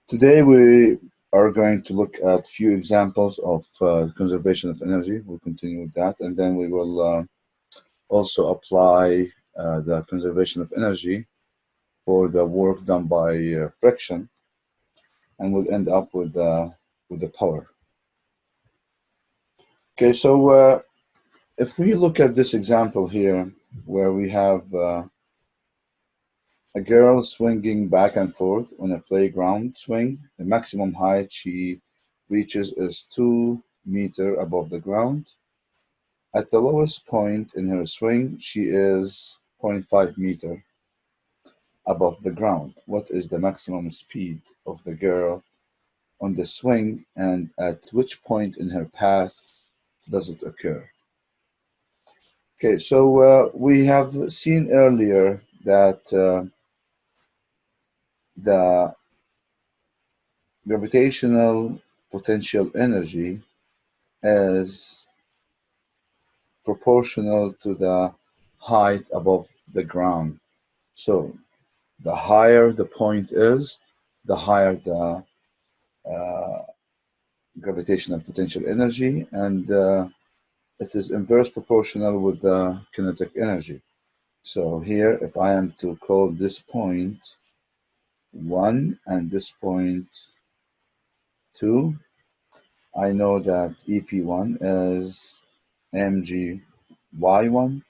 Today we are going to look at a few examples of conservation of energy. We'll continue with that, and then we will also apply the conservation of energy for the work done by friction, and we'll end up with the power. Okay, so if we look at this example here, where we have a girl swinging back and forth on a playground swing, the maximum height she reaches is 2 meters above the ground. At the lowest point in her swing, she is 0.5 meter above the ground. What is the maximum speed of the girl on the swing, and at which point in her path does it occur? Okay, so we have seen earlier that the gravitational potential energy is proportional to the height above the ground. So the higher the point is, the higher the uh, gravitational potential energy, and it is inverse proportional with the kinetic energy. So here, if I am to call this point 1 and this point 2, I know that EP1 is mgy1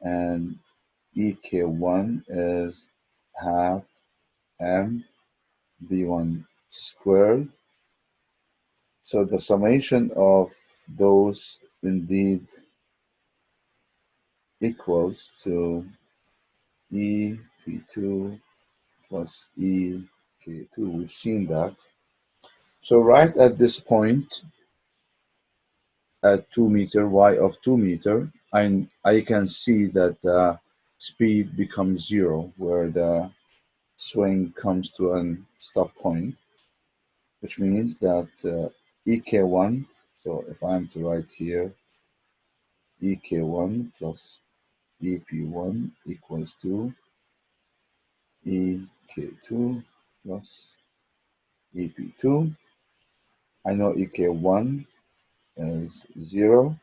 and ek1 is half mv1 squared. So the summation of those indeed equals to EP2 plus ek2. We've seen that. So right at this point, at 2 meter, y of 2 meter, I can see that the speed becomes 0, where the swing comes to a stop point, which means that ek1, so if I'm to write here, ek1 plus ep1 equals to ek2 plus ep2. I know ek1 is 0,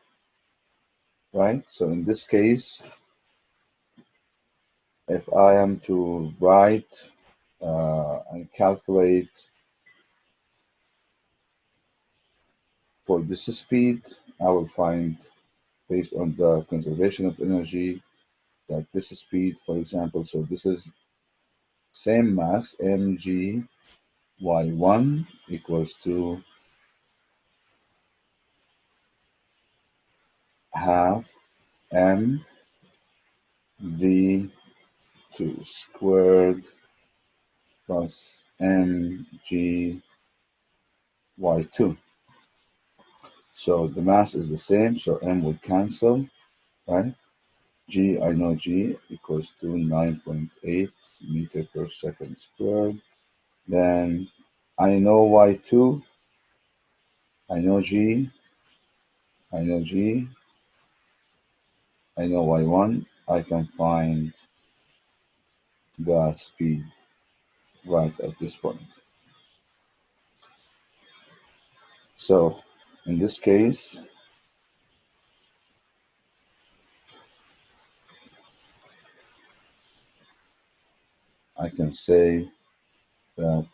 right? So in this case, if I am to write and calculate for this speed, I will find, based on the conservation of energy, that this speed, for example, so this is same mass, mg y1 equals to half m v2 squared plus mg y2. So the mass is the same, so m would cancel, right? G, I know G equals to 9.8 meter per second squared. Then I know Y2, I know G, I know G, I know Y1. I can find the speed right at this point. So in this case, I can say that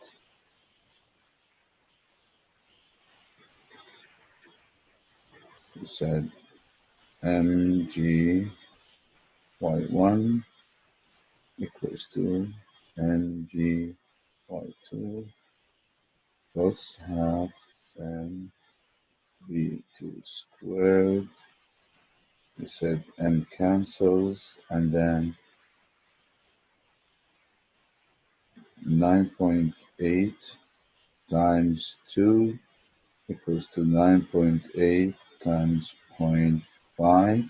we said mg y1 equals to mg y2 plus half v2 squared. We said m cancels, and then 9.8 times 2 equals to 9.8 times 0.5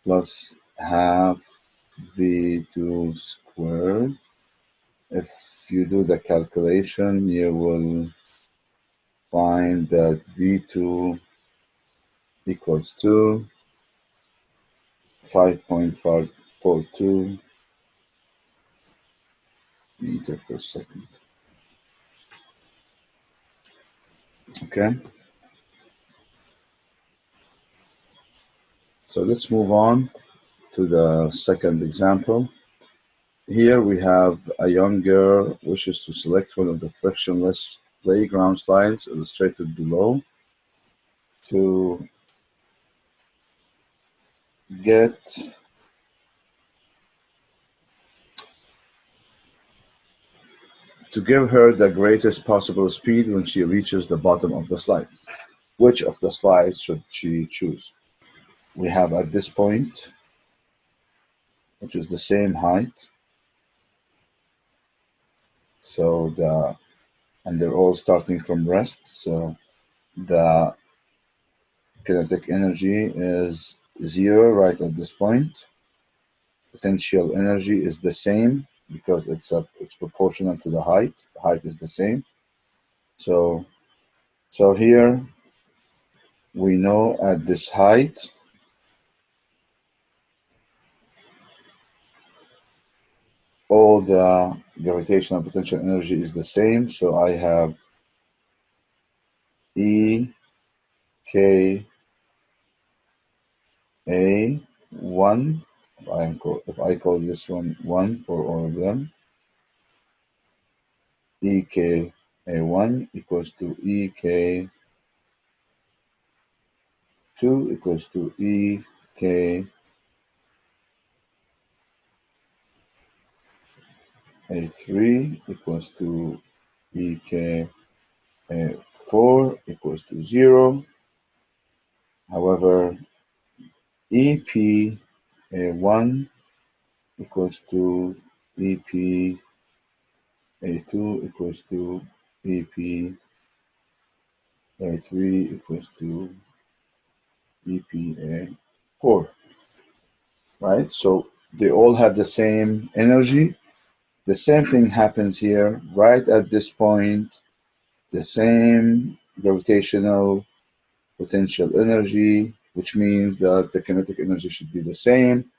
plus half v2 squared. If you do the calculation, you will find that v2 equals to 5.542 meter per second. Okay, so let's move on to the second example. Here we have a young girl wishes to select one of the frictionless playground slides illustrated below to get to give her the greatest possible speed when she reaches the bottom of the slide. Which of the slides should she choose? We have at this point, which is the same height, and they're all starting from rest, so the kinetic energy is 0 right at this point. Potential energy is the same because it's proportional to the height. The height is the same. So here we know at this height all the gravitational potential energy is the same. So I have E K A 1. If I call this one 1 for all of them, E K A 1 equals to E K 2 equals to E K A3 equals to E K A4 equals to 0. However, EP A1 equals to EP A2 equals to EP A3 equals to EP A4, right? So they all have the same energy. The same thing happens here, right at this point, the same gravitational potential energy, which means that the kinetic energy should be the same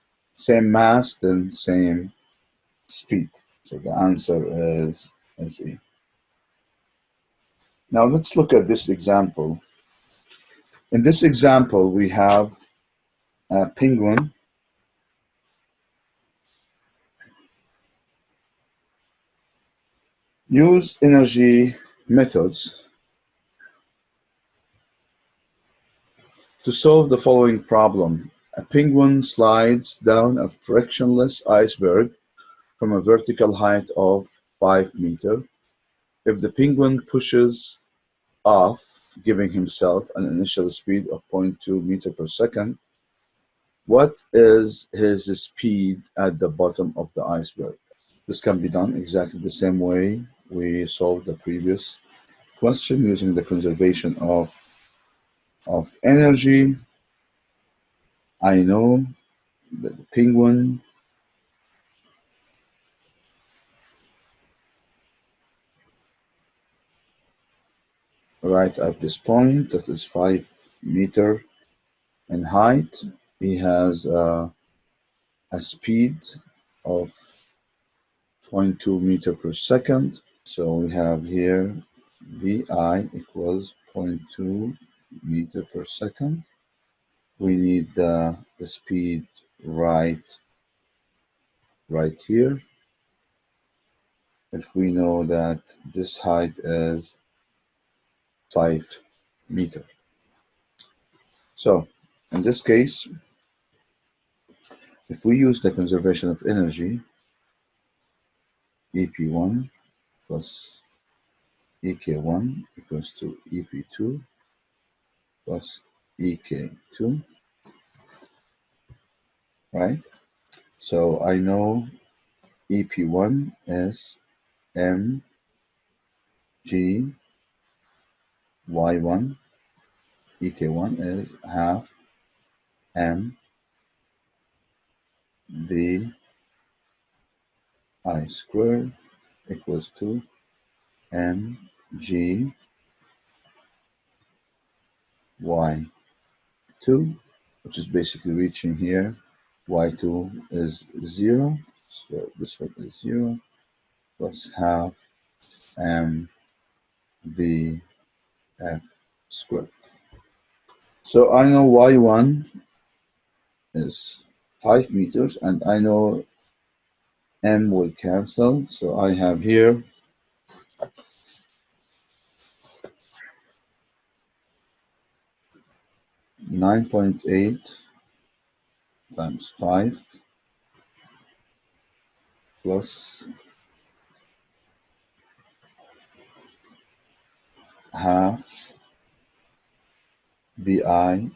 mass, then same speed. So the answer is E. Now let's look at this example. In this example, we have a penguin use energy methods to solve the following problem. A penguin slides down a frictionless iceberg from a vertical height of 5 meters. If the penguin pushes off, giving himself an initial speed of 0.2 meter per second, what is his speed at the bottom of the iceberg? This can be done exactly the same way we solved the previous question using the conservation of energy. I know that the penguin right at this point, that is 5 meter in height, he has a speed of 0.2 meter per second. So we have here VI equals 0.2 meter per second. We need the speed right here. If we know that this height is 5 meter. So in this case, if we use the conservation of energy, EP1 plus EK1 equals to EP2 plus EK2, right? So I know EP1 is mg y1, EK1 is half m v I squared equals to mg y2, which is basically reaching here. Y2 is 0, so this one is 0, plus half m v f squared. So I know y1 is 5 meters, and I know m will cancel. So I have here 9.8 times 5 plus half bi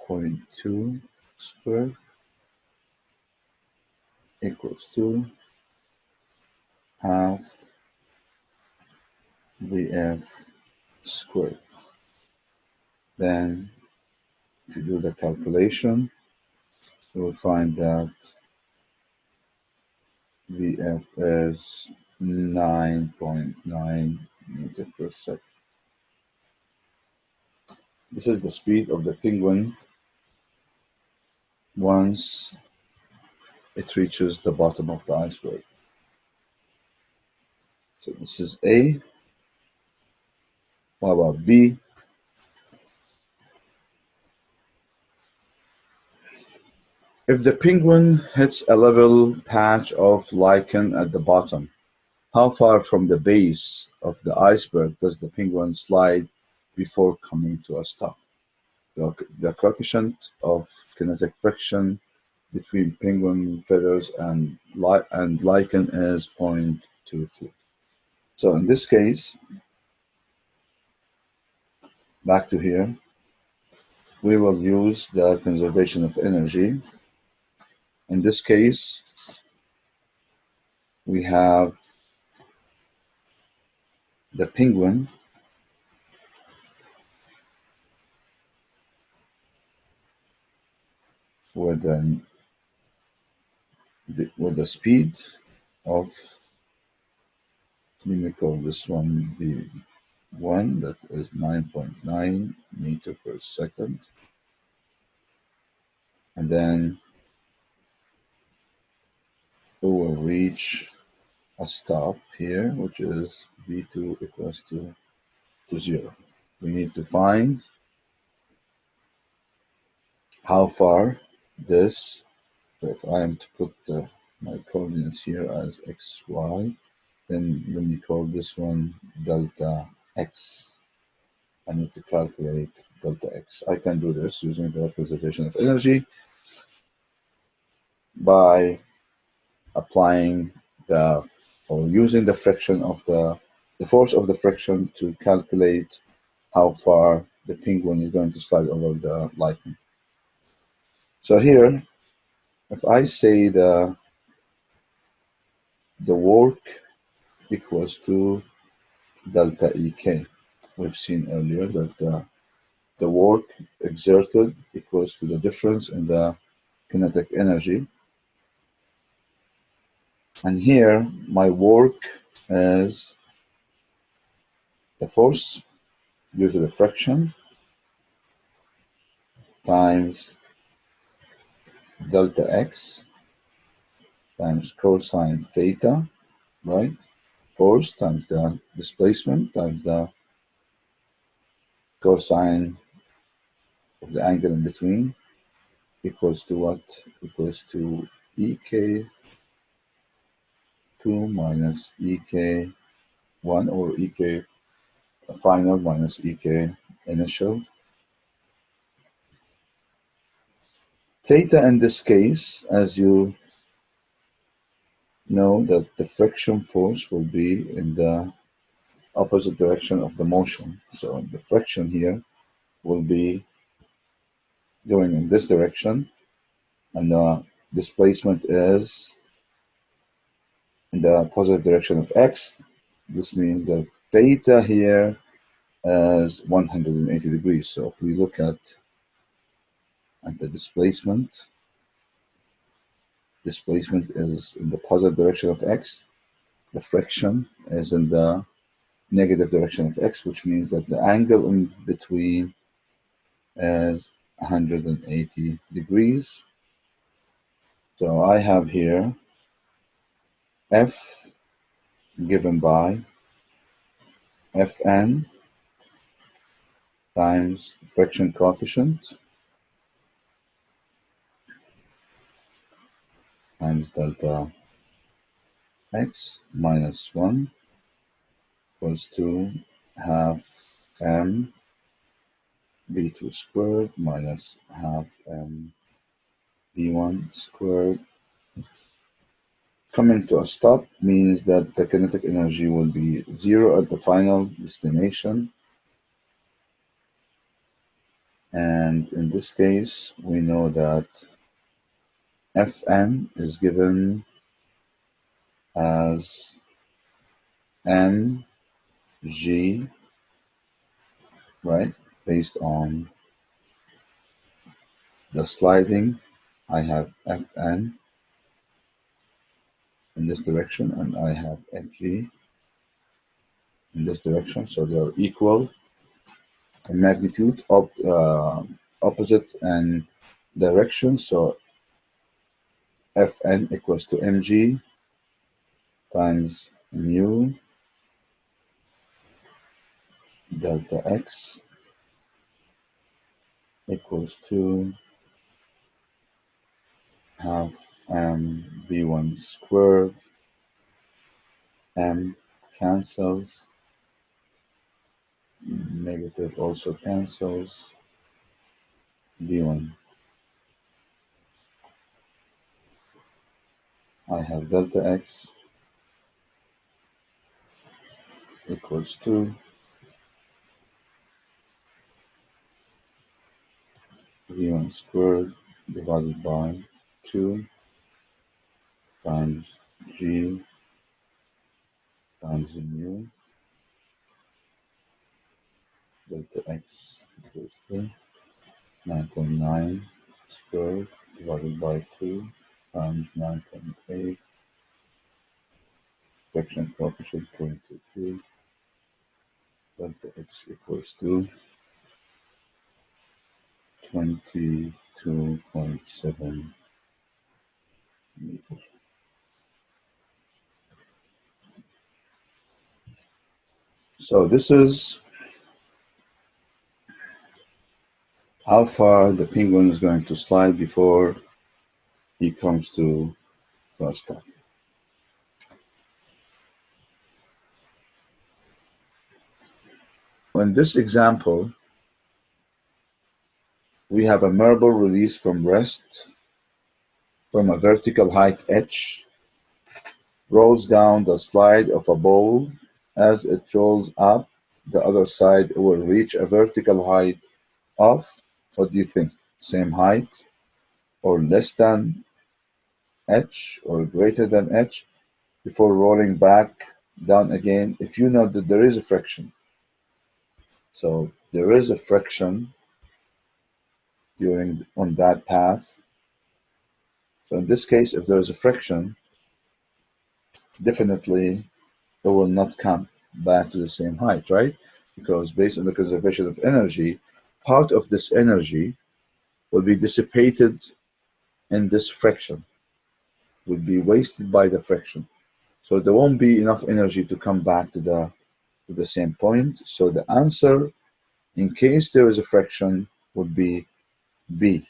point 2 squared equals to half vf squared. Then if you do the calculation, you will find that vf is 9.9 meter per second. This is the speed of the penguin once it reaches the bottom of the iceberg. So this is A. What about B? If the penguin hits a level patch of lichen at the bottom, how far from the base of the iceberg does the penguin slide before coming to a stop? The coefficient of kinetic friction between penguin feathers and lichen is 0.22. So in this case, back to here, we will use the conservation of energy. In this case, we have the penguin with the speed of, let me call this one B1, that is 9.9 meter per second. And then we will reach a stop here, which is B2 equals to 0. We need to find how far this, so if I am to put my coordinates here as x, y, then let me call this one delta x. I need to calculate delta x. I can do this using the conservation of energy by applying or using the friction of the force of the friction to calculate how far the penguin is going to slide over the lichen. So here, if I say the work equals to delta EK, we've seen earlier that the work exerted equals to the difference in the kinetic energy. And here, my work is the force due to the friction times delta x times cosine theta, right? Force times the displacement times the cosine of the angle in between equals to what? Equals to EK2 minus EK1, or EK final minus EK initial. Theta in this case, as you know, that the friction force will be in the opposite direction of the motion. So the friction here will be going in this direction, and the displacement is in the positive direction of x. This means that theta here is 180 degrees. So if we look at the displacement is in the positive direction of x. The friction is in the negative direction of x, which means that the angle in between is 180 degrees. So I have here F given by Fn times friction coefficient times delta x minus 1 equals to half m b2 squared minus half m b1 squared. Coming to a stop means that the kinetic energy will be 0 at the final destination. And in this case, we know that Fn is given as mg, right? Based on the sliding, I have Fn in this direction, and I have Fg in this direction. So they are equal in magnitude, opposite and direction. So Fn equals to mg times mu delta x equals to half m b1 squared. M cancels, negative also cancels, b1. I have delta x equals to v1 squared divided by 2 times g times mu delta x equals to 9.9 squared divided by 2 times 9.8, fraction coefficient 0.22, delta x equals to 22.7 meters. So this is how far the penguin is going to slide before he comes to a stop. In this example, we have a marble released from rest from a vertical height h, rolls down the slide of a bowl. As it rolls up, the other side will reach a vertical height of, what do you think, same height or less than h or greater than h before rolling back down again? If you know that there is a friction, so there is a friction on that path. So in this case, if there is a friction, definitely it will not come back to the same height, right? Because based on the conservation of energy, part of this energy will be dissipated in this friction, will be wasted by the friction. So there won't be enough energy to come back to the same point. So the answer, in case there is a friction, would be B,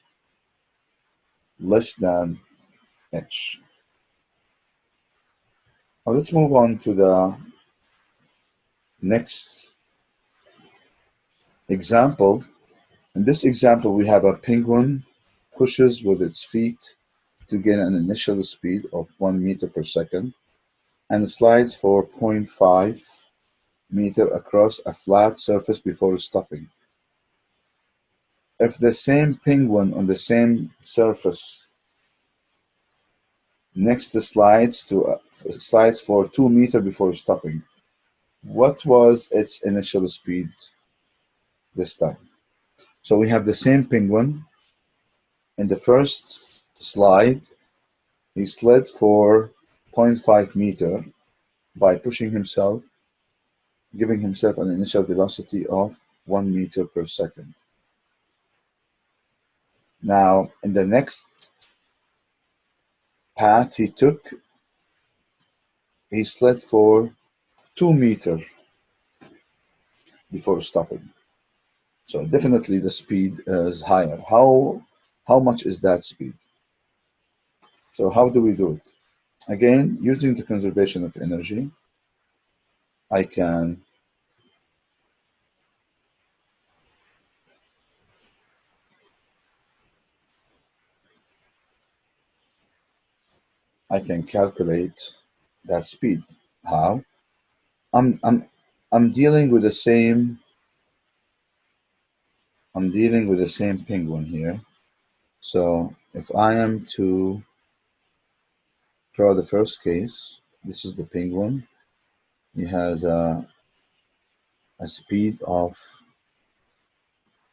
less than H. Now let's move on to the next example. In this example, we have a penguin pushes with its feet to gain an initial speed of 1 meter per second and slides for 0.5 meter across a flat surface before stopping. If the same penguin on the same surface next slides for 2 meters before stopping, what was its initial speed this time? So we have the same penguin. In the first slide, he slid for 0.5 meter by pushing himself, giving himself an initial velocity of 1 meter per second. Now, in the next path he took, he slid for 2 meters before stopping. So definitely the speed is higher. How much is that speed? So how do we do it? Again, using the conservation of energy, I can calculate that speed. How? I'm I'm I'm dealing with the same penguin here. So if I am to draw the first case, this is the penguin. He has a speed of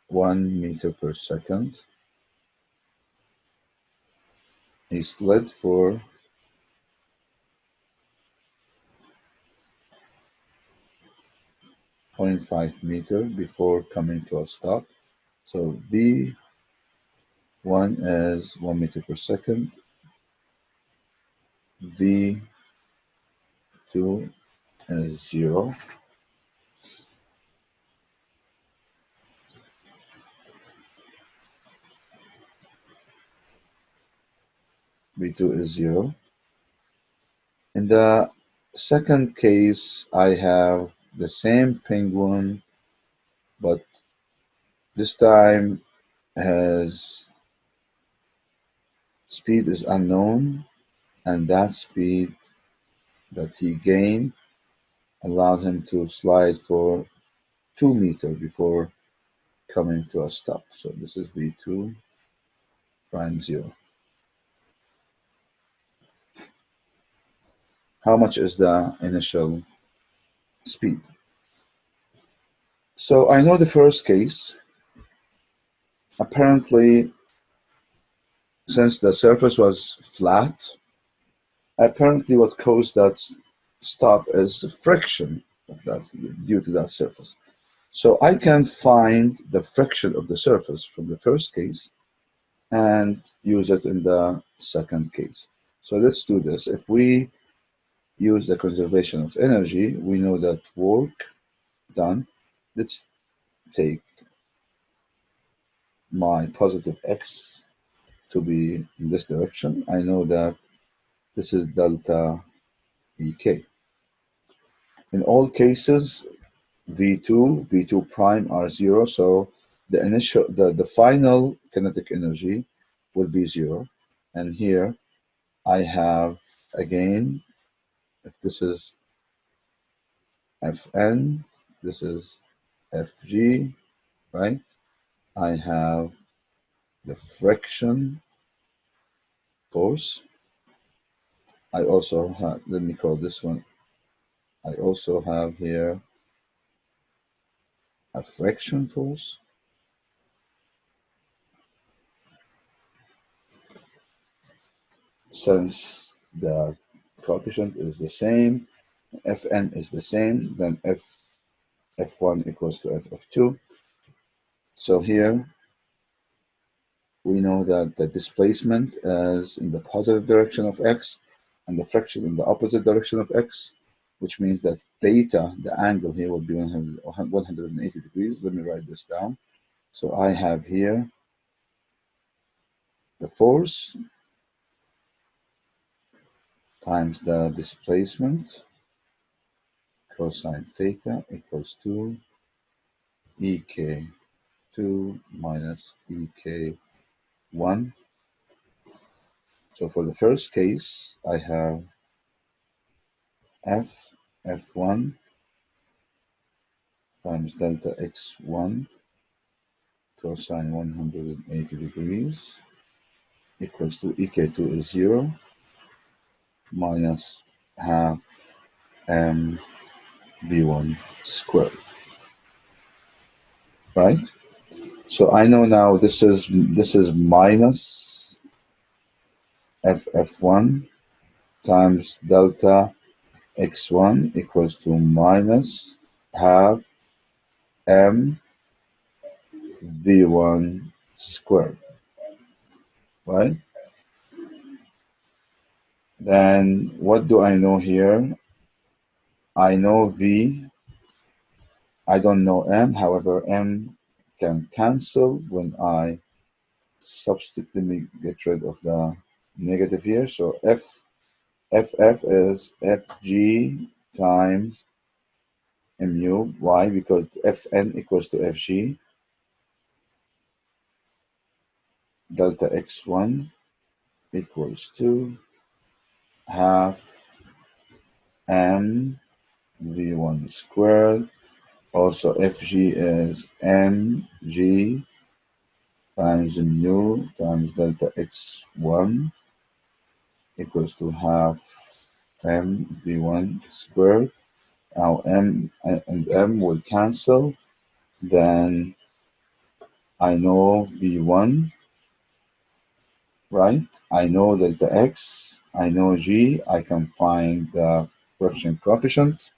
1 meter per second. He slid for 0.5 meter before coming to a stop. So V1 is 1 meter per second. V2 is 0. V2 is 0. In the second case, I have the same penguin, but this time his speed is unknown, and that speed that he gained allowed him to slide for 2 meters before coming to a stop. So this is V2 prime 0. How much is the initial speed? So I know the first case. Apparently, since the surface was flat, apparently what caused that stop is friction of that, due to that surface. So I can find the friction of the surface from the first case and use it in the second case. So let's do this. If we use the conservation of energy, we know that work done. Let's take my positive x to be in this direction. I know that this is delta Ek. In all cases, V2 prime are 0, so the final kinetic energy will be 0. And here I have, again, if this is Fn, this is Fg, right? I have the friction force. I also have, let me call this one, I also have here a friction force. Since the coefficient is the same, Fn is the same, then F1 equals to F2. So here we know that the displacement is in the positive direction of x and the friction in the opposite direction of x, which means that theta, the angle here, will be 180 degrees. Let me write this down. So I have here the force times the displacement cosine theta equals to EK2 minus EK1. So for the first case, I have F1 times delta x1 cosine 180 degrees equals to EK2 is 0 minus half m v1 squared, right? So I know now this is minus F1 times delta x1 equals to minus half m v1 squared, right? Then what do I know here? I know v, I don't know m, however m can cancel when I substitute. Let me get rid of the negative here. So FF is FG times mu. Why? Because Fn equals to Fg. Delta x1 equals to half m v1 squared. Also, Fg is mg times mu times delta x1 equals to half m v1 squared. Now m and m will cancel. Then I know v1, right? I know delta x, I know g, I can find the friction coefficient.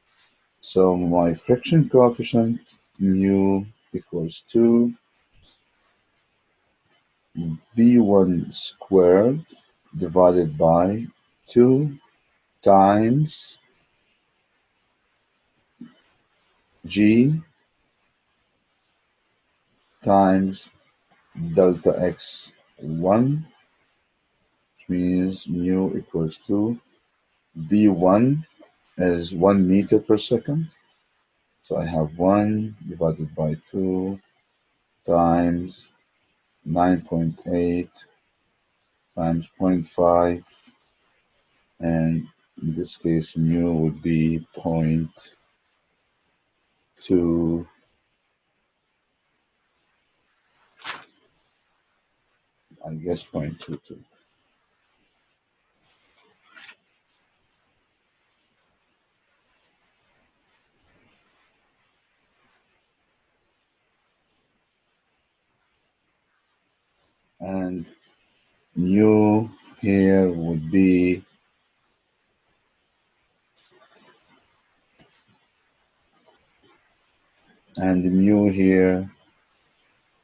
So my friction coefficient mu equals to v1 squared divided by 2 times g times delta x1, which means mu equals to v1 is 1 meter per second. So I have 1 divided by 2 times 9.8 times 0.5, and in this case mu would be 0.2, I guess 0.22. And mu here would be mu here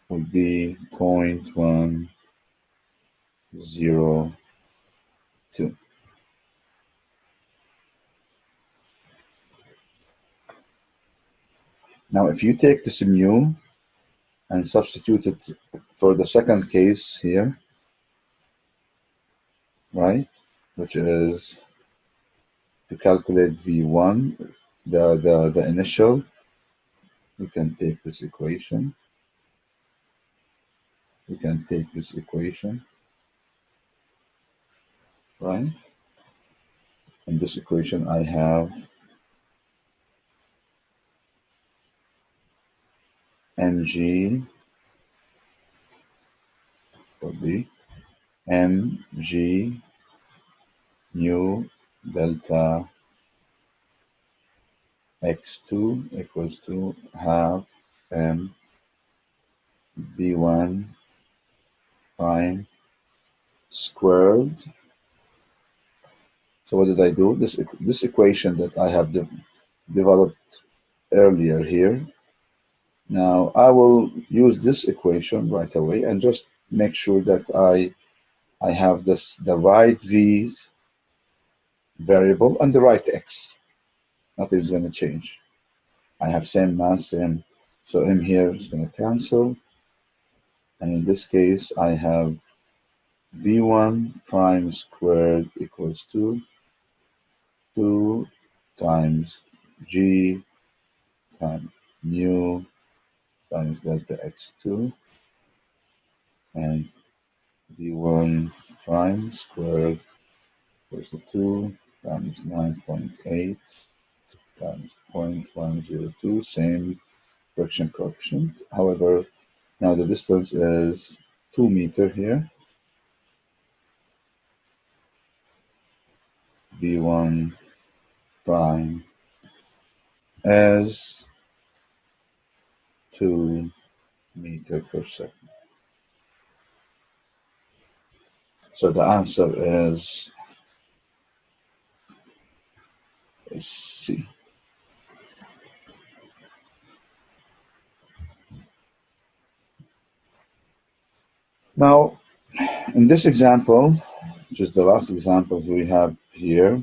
would be 0.102. Now, if you take this mu and substitute it for the second case here, right, which is to calculate V1, the initial, we can take this equation. We can take this equation, right? In this equation, I have mg would be mg mu delta x2 equals to half m v1 prime squared. So what did I do? This equation that I have developed earlier here. Now I will use this equation right away and just make sure that I have the right v's variable and the right x. Nothing's going to change. I have same mass, same. So m here is going to cancel. And in this case, I have v1 prime squared equals to 2 times g times mu times delta x2, and v1 prime squared equals to 2 times 9.8 times 0.102, same friction coefficient. However, now the distance is 2 meters here. v1 prime is 2 meters per second. So the answer is C. Now, in this example, which is the last example we have here,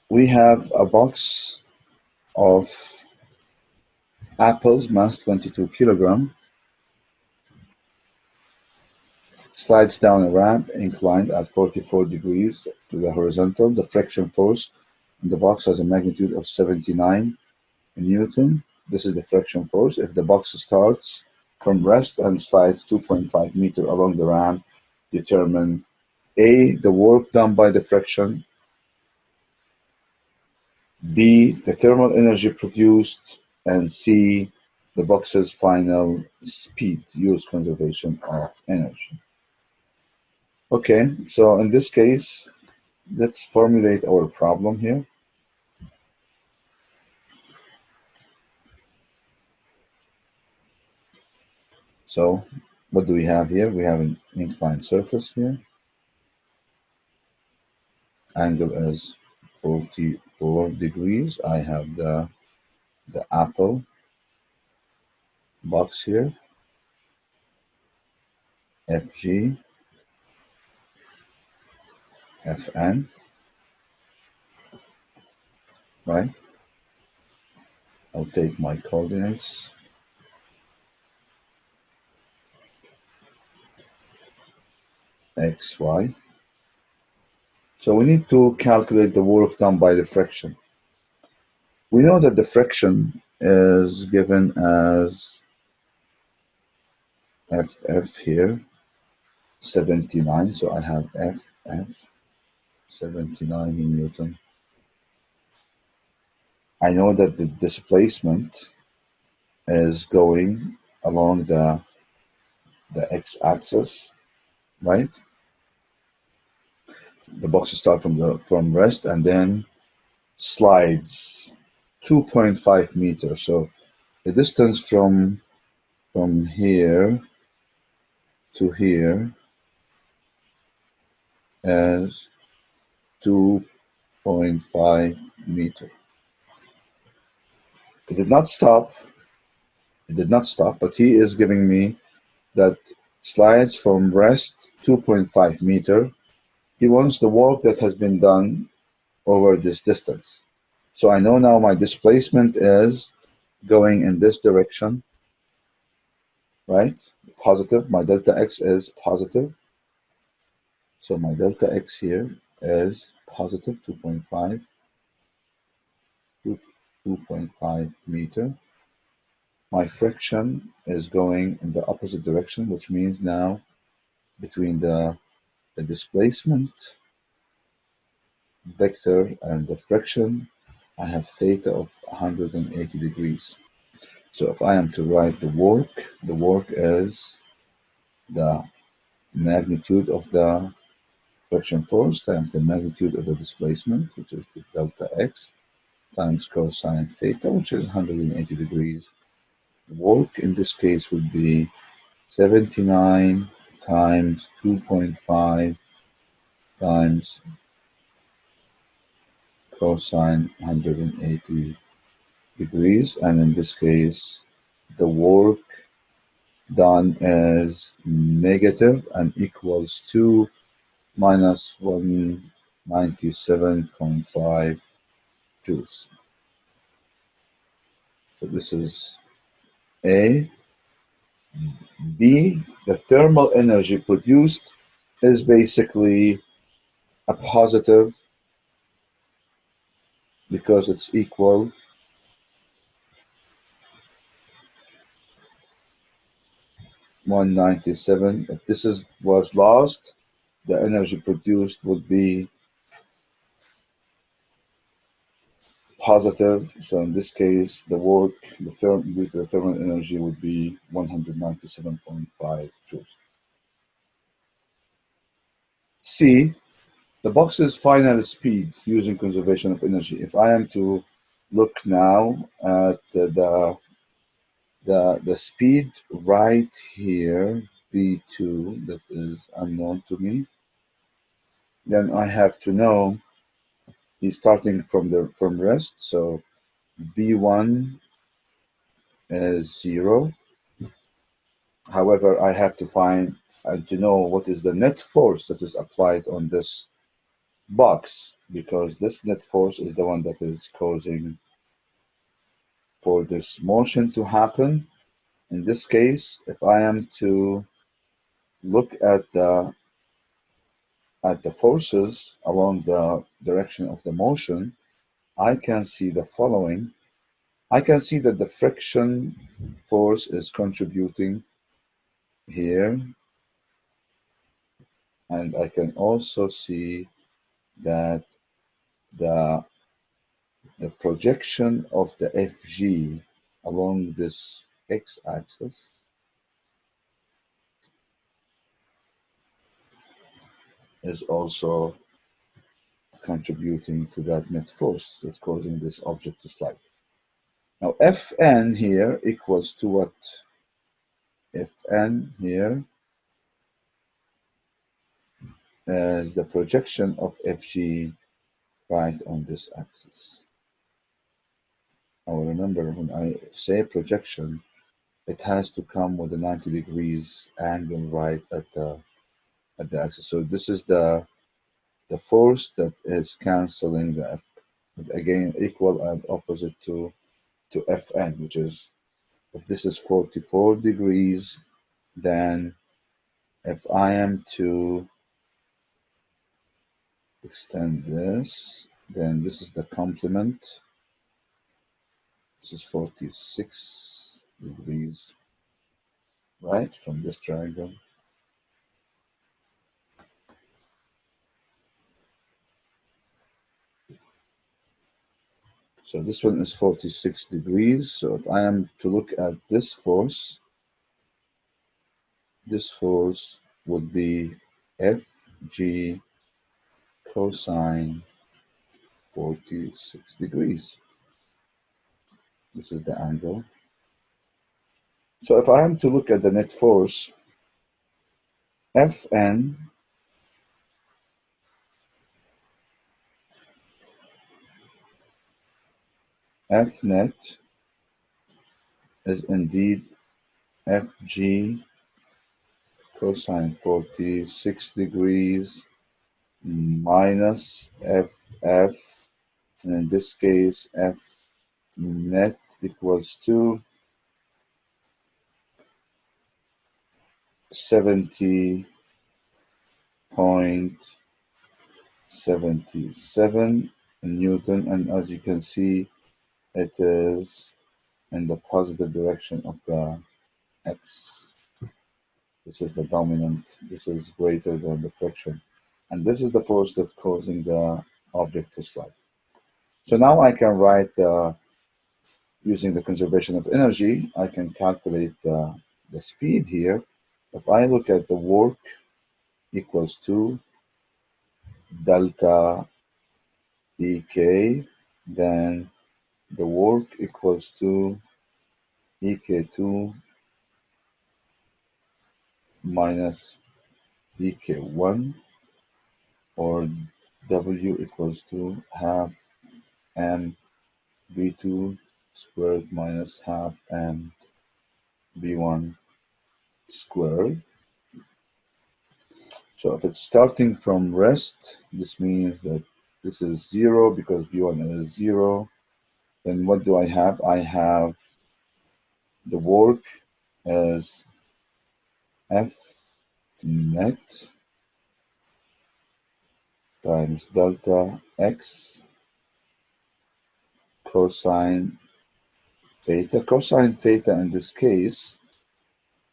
we have a box of Apples, mass 22 kilogram, slides down a ramp inclined at 44 degrees to the horizontal. The friction force in the box has a magnitude of 79 Newton. This is the friction force. If the box starts from rest and slides 2.5 meters along the ramp, determine A, the work done by the friction, B, the thermal energy produced, and C, the box's final speed. Use conservation of energy. Okay, so in this case, let's formulate our problem here. So what do we have here? We have an inclined surface here. Angle is 44 degrees. I have the apple box here, FG, FN, right? I'll take my coordinates. X, Y. So we need to calculate the work done by the friction. We know that the friction is given as FF here, 79. So I have FF, 79 Newton. I know that the displacement is going along the x-axis, right? The box starts from rest and then slides 2.5 meters. So the distance from here to here is 2.5 meters. It did not stop. It did not stop, but he is giving me that slides from rest 2.5 meter. He wants the work that has been done over this distance. So I know now my displacement is going in this direction, right? Positive. My delta x is positive. So my delta x here is positive 2.5 meter. My friction is going in the opposite direction, which means now between the displacement vector and the friction, I have theta of 180 degrees. So if I am to write the work is the magnitude of the friction force times the magnitude of the displacement, which is the delta x, times cosine theta, which is 180 degrees. Work in this case would be 79 times 2.5 times cosine 180 degrees, and in this case the work done is negative and equals 2 minus 197.5 joules. So this is A. B, the thermal energy produced is basically a positive because it's equal 197. If this was lost, the energy produced would be positive. So in this case, the work, the thermal energy would be 197.5 joules. C, the box's final speed using conservation of energy. If I am to look now at the speed right here, V2, that is unknown to me, then I have to know he's starting from rest, so V1 is 0. However, I have to find and to know what is the net force that is applied on this box, because this net force is the one that is causing for this motion to happen. In this case, if I am to look at the forces along the direction of the motion, I can see the following. I can see that the friction force is contributing here, and I can also see that the the projection of the FG along this x-axis is also contributing to that net force that's causing this object to slide. Now Fn here equals to what? Fn here is the projection of Fg right on this axis. Now remember, when I say projection, it has to come with a 90 degrees angle right at the axis. So this is the force that is canceling the F, again equal and opposite to Fn, which is, if this is 44 degrees, then if I am to extend this, then this is the complement. This is 46 degrees, right, from this triangle. So this one is 46 degrees. So if I am to look at this force would be Fg cosine 46 degrees. This is the angle. So if I am to look at the net force, Fn Fnet is indeed Fg cosine 46 degrees minus Ff, and in this case F net equals to 70.77 Newton, and as you can see, it is in the positive direction of the x. This is the dominant. This is greater than the friction, and this is the force that's causing the object to slide. So now I can write, using the conservation of energy, I can calculate the speed here. If I look at the work equals to delta EK, then the work equals to EK2 minus EK1, or W equals to half m V2 squared minus half m V1 squared. So if it's starting from rest, this means that this is 0 because V1 is 0. Then what do I have? I have the work as F net times delta x cosine theta. Cosine theta in this case,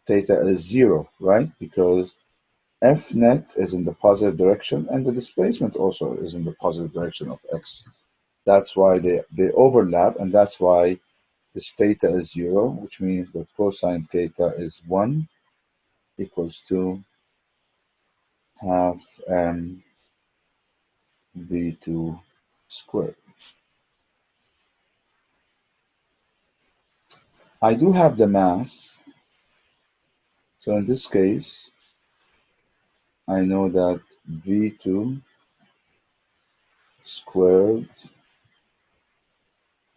theta is 0, right? Because F net is in the positive direction and the displacement also is in the positive direction of x. That's why they overlap, and that's why this theta is 0, which means that cosine theta is 1 equals to half m v2 squared. I do have the mass, so in this case, I know that v2 squared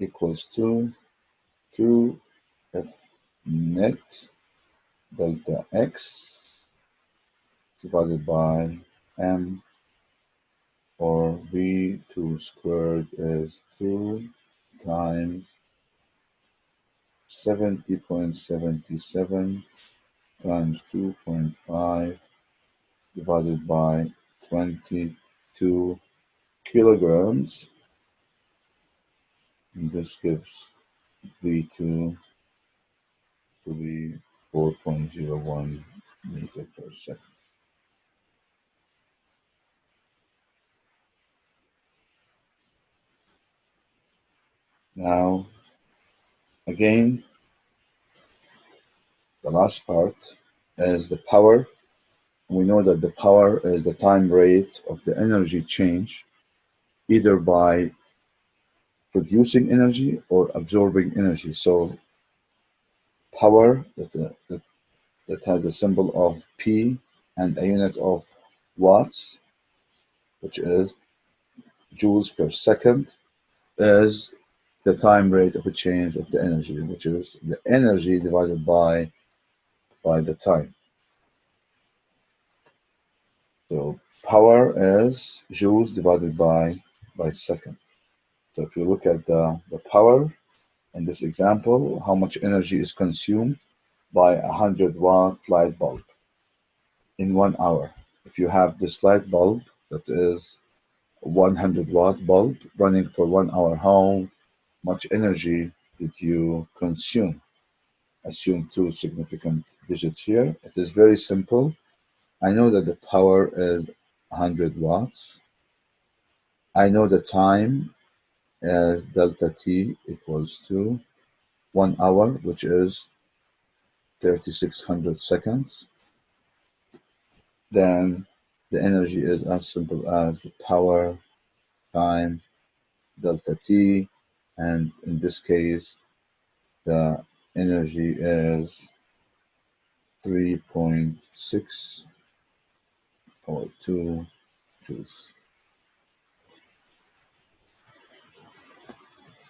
equals to 2f net delta x divided by m, or v2 squared is 2 times 70.77 times 2.5 divided by 22 kilograms. And this gives V2 to be 4.01 meter per second. Now, again, the last part is the power. We know that the power is the time rate of the energy change, either by producing energy or absorbing energy. So power that has a symbol of P and a unit of watts, which is joules per second, is the time rate of a change of the energy, which is the energy divided by the time. So power is joules divided by second. So if you look at the power in this example, how much energy is consumed by a 100-watt light bulb in 1 hour. If you have this light bulb that is a 100-watt bulb running for 1 hour, how much energy did you consume? Assume two significant digits here. It is very simple. I know that the power is 100 watts. I know the time as delta T equals to 1 hour, which is 3600 seconds. Then the energy is as simple as the power times delta T, and in this case, the energy is 3.6 or 2 joules.